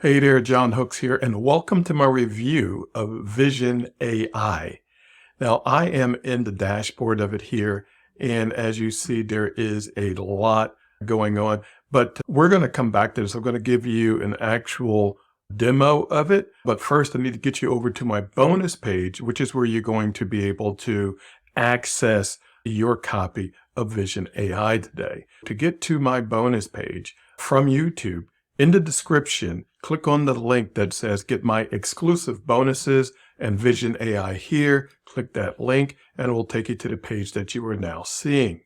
Hey there, John Hooks here, and welcome to my review of Vision AI. Now, I am in the dashboard of it here, and as you see, there is a lot going on, but we're going to come back to this. I'm going to give you an actual demo of it, but first I need to get you over to my bonus page, which is where you're going to be able to access your copy of Vision AI today. To get to my bonus page from YouTube, in the description, click on the link that says get my exclusive bonuses and Vision AI here. Click that link and it will take you to the page that you are now seeing.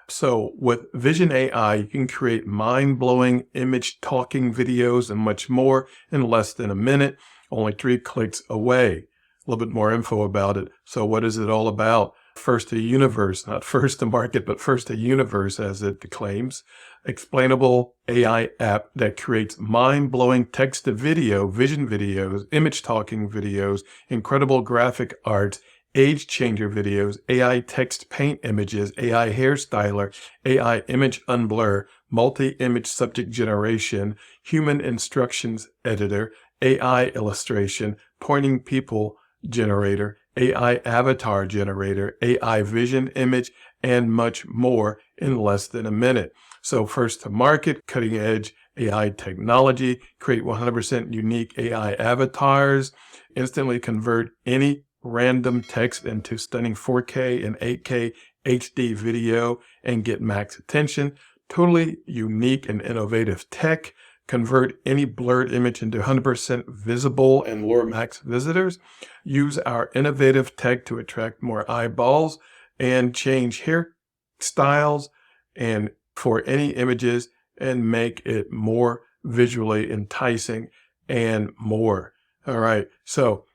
So with Vision AI, you can create mind-blowing image talking videos and much more in less than a minute, only 3 clicks away. A little bit more info about it. So what is it all about? First to universe, not first to market, but first to universe as it claims. Explainable AI app that creates mind-blowing text to video, vision videos, image talking videos, incredible graphic arts, age changer videos, AI text paint images, AI hairstyler, AI image unblur, multi-image subject generation, human instructions editor, AI illustration, pointing people generator, AI avatar generator, AI vision image, and much more in less than a minute. So first to market, cutting edge AI technology, create 100% unique AI avatars, instantly convert any random text into stunning 4K and 8K HD video and get max attention, totally unique and innovative tech, convert any blurred image into 100% visible and lure max visitors, use our innovative tech to attract more eyeballs, and change hairstyles and for any images and make it more visually enticing and more. All right, so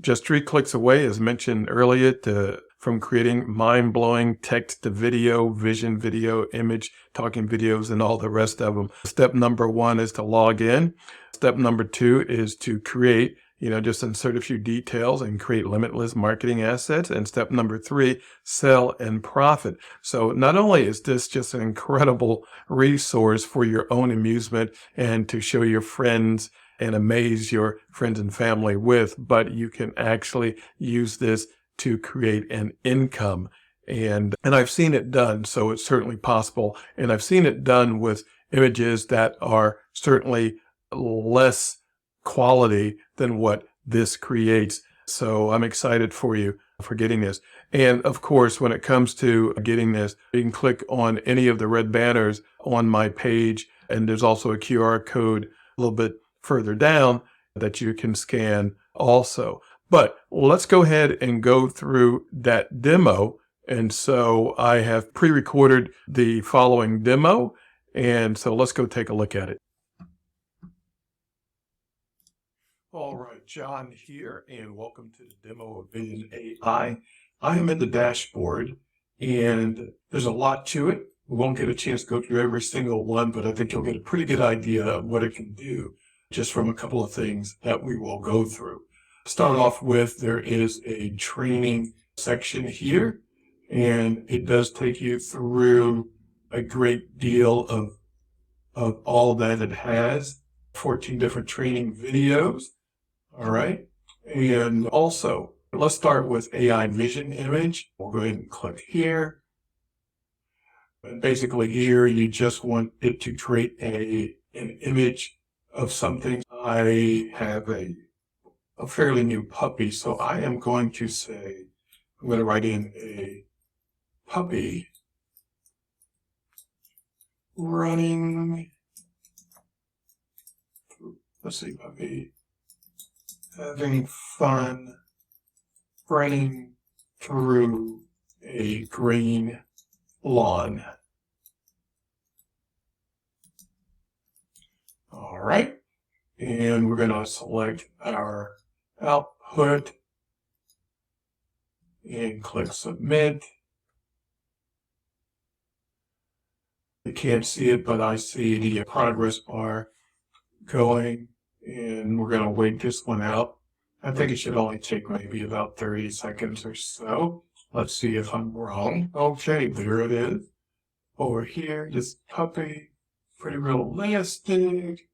just 3 clicks away, as mentioned earlier, from creating mind-blowing text to video, vision video, image, talking videos, and all the rest of them. Step number 1 is to log in. Step number 2 is to create, just insert a few details and create limitless marketing assets. And step number 3, sell and profit. So not only is this just an incredible resource for your own amusement and to show your friends and amaze your friends and family with, but you can actually use this to create an income. And I've seen it done, so it's certainly possible. And I've seen it done with images that are certainly less quality than what this creates. So I'm excited for you for getting this. And of course, when it comes to getting this, you can click on any of the red banners on my page. And there's also a QR code a little bit further down that you can scan also. But let's go ahead and go through that demo. And so I have pre-recorded the following demo. And so let's go take a look at it. All right, John here, and welcome to the demo of Vision AI. I am in the dashboard, and there's a lot to it. We won't get a chance to go through every single one, but I think you'll get a pretty good idea of what it can do just from a couple of things that we will go through. Start off with, there is a training section here, and it does take you through a great deal of all that it has, 14 different training videos. All right. And also, let's start with AI vision image. We'll go ahead and click here. And basically here, you just want it to create an image of something. I have a fairly new puppy, so I am going to say, I'm going to write in a puppy running, let's see, puppy having fun running through a green lawn. All right. And we're going to select our output and click submit. You can't see it, but I see the progress bar going. And we're going to wait this one out. I think it should only take maybe about 30 seconds or so. Let's see if I'm wrong. Okay, there it is. Over here, this puppy, pretty realistic.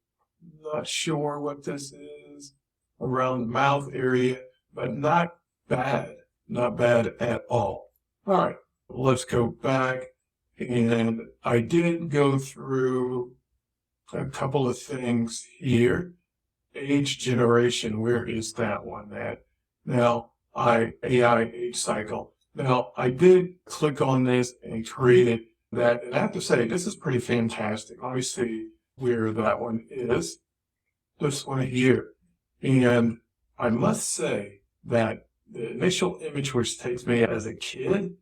Not sure what this is around the mouth area, but not bad. Not bad at all. All right, let's go back. And I did go through a couple of things here. Age generation, where is that one at? Now, AI age cycle. Now, I did click on this and created that. And I have to say, this is pretty fantastic. Let me see where that one is. This one here. And I must say that the initial image which takes me as a kid,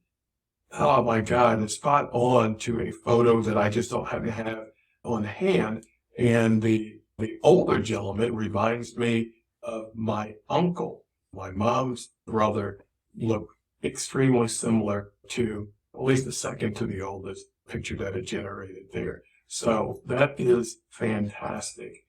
oh my God, it's spot on to a photo that I just don't happen to have on hand. And the older gentleman reminds me of my uncle. My mom's brother looked extremely similar to at least the second to the oldest picture that it generated there. So that is fantastic.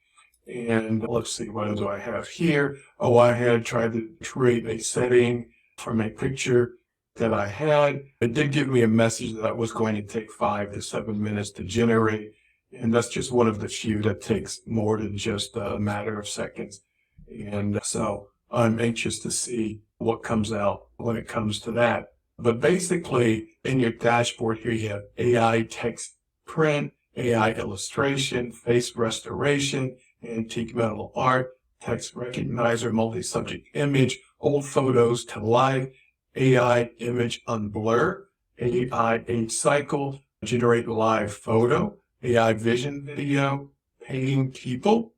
And let's see, what do I have here? Oh, I had tried to create a setting from a picture that I had. It did give me a message that was going to take 5 to 7 minutes to generate. And that's just one of the few that takes more than just a matter of seconds. And so I'm anxious to see what comes out when it comes to that. But basically, in your dashboard here, you have AI text print, AI illustration, face restoration, antique metal art, text recognizer, multi-subject image, old photos to live, AI image unblur, AI age cycle, generate live photo, AI vision video, painting people,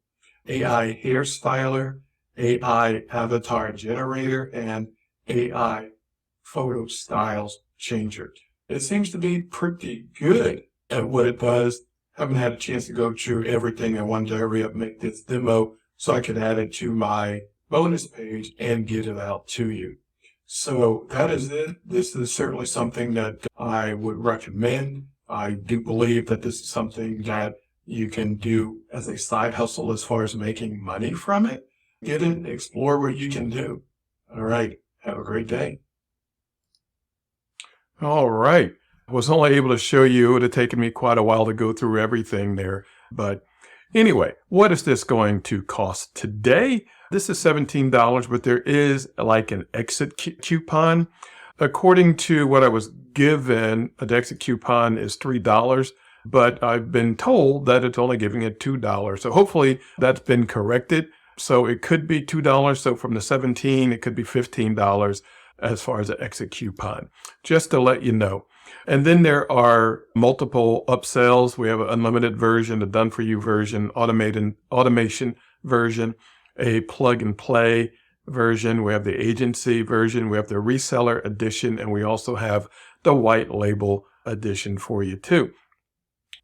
AI hairstyler, AI avatar generator, and AI photo styles changer. It seems to be pretty good at what it does. Haven't had a chance to go through everything. I wanted to hurry up, make this demo so I could add it to my bonus page and get it out to you. So that is it. This is certainly something that I would recommend. I do believe that this is something that you can do as a side hustle as far as making money from it. Get in, explore what you can do. All right. Have a great day. All right. I was only able to show you. It would have taken me quite a while to go through everything there. But anyway, what is this going to cost today? This is $17, but there is like an exit coupon. According to what I was given, an exit coupon is $3, but I've been told that it's only giving it $2. So hopefully that's been corrected. So it could be $2. So from the 17, it could be $15 as far as the exit coupon, just to let you know. And then there are multiple upsells. We have an unlimited version, a done-for-you version, automation version, a plug-and-play version. We have the agency version. We have the reseller edition, and we also have the white label edition for you too.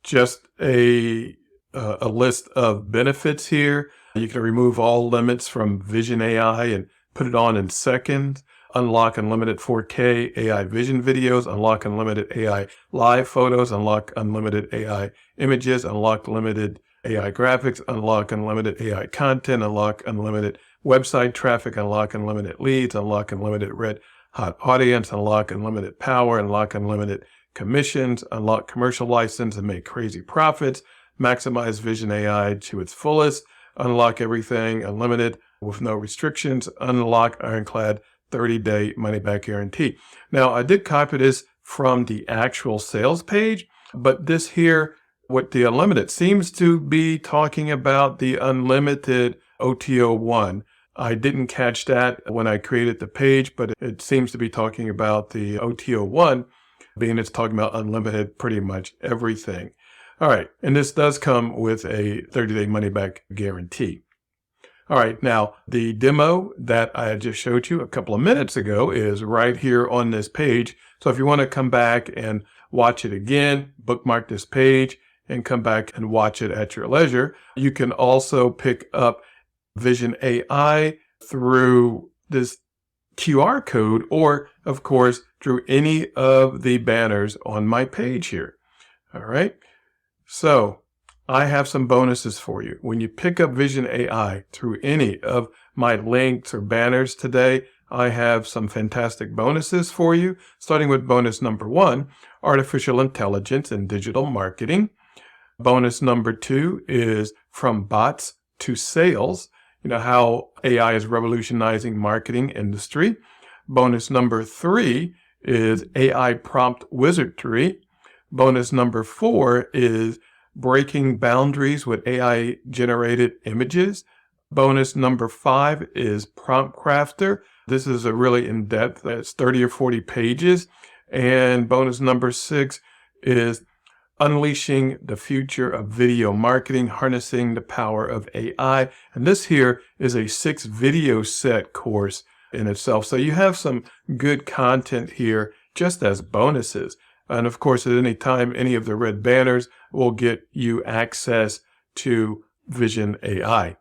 Just a list of benefits here. You can remove all limits from Vision AI and put it on in seconds. Unlock unlimited 4K AI vision videos, unlock unlimited AI live photos, unlock unlimited AI images, unlock limited AI graphics, unlock unlimited AI content, unlock unlimited website traffic, unlock unlimited leads, unlock unlimited red hot audience, unlock unlimited power, unlock unlimited commissions, unlock commercial license and make crazy profits, maximize Vision AI to its fullest, unlock everything unlimited with no restrictions, unlock ironclad 30-day money-back guarantee. Now, I did copy this from the actual sales page, but this here, with the unlimited, seems to be talking about the unlimited OTO1. I didn't catch that when I created the page, but it seems to be talking about the OTO1, being it's talking about unlimited pretty much everything. All right, and this does come with a 30-day money-back guarantee. All right, now the demo that I just showed you a couple of minutes ago is right here on this page. So if you want to come back and watch it again, bookmark this page and come back and watch it at your leisure. You can also pick up Vision AI through this QR code or, of course, through any of the banners on my page here. All right, so I have some bonuses for you. When you pick up Vision AI through any of my links or banners today, I have some fantastic bonuses for you, starting with bonus number 1, artificial intelligence and digital marketing. Bonus number 2 is from bots to sales, how AI is revolutionizing marketing industry. Bonus number 3 is AI prompt wizardry. Bonus number 4 is breaking boundaries with AI generated images. Bonus number 5 is prompt crafter. This is a really in-depth, it's 30 or 40 pages. And bonus number 6 is unleashing the future of video marketing, harnessing the power of AI. And this here is a 6-video set course in itself. So you have some good content here just as bonuses. And of course, at any time, any of the red banners will get you access to Vision AI.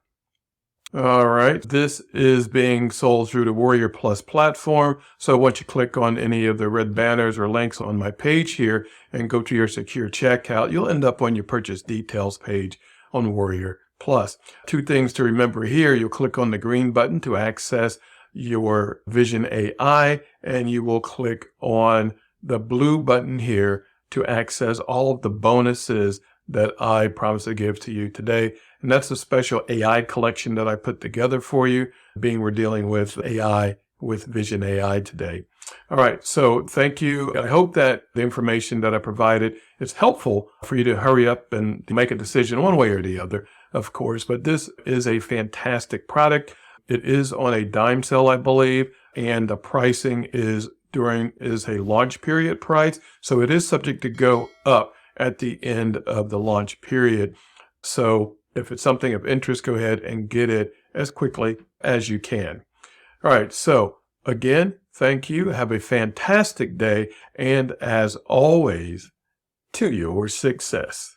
All right, this is being sold through the Warrior Plus platform. So once you click on any of the red banners or links on my page here and go to your secure checkout, you'll end up on your purchase details page on Warrior Plus. 2 things to remember here. You'll click on the green button to access your Vision AI, and you will click on the blue button here to access all of the bonuses that I promise to give to you today. And that's a special AI collection that I put together for you, being we're dealing with AI with Vision AI today. All right, so thank you. I hope that the information that I provided is helpful for you to hurry up and make a decision one way or the other, of course. But this is a fantastic product. It is on a dime sale, I believe, and the pricing is a launch period price. So it is subject to go up at the end of the launch period. So if it's something of interest, go ahead and get it as quickly as you can. All right. So again, thank you. Have a fantastic day. And as always, to your success.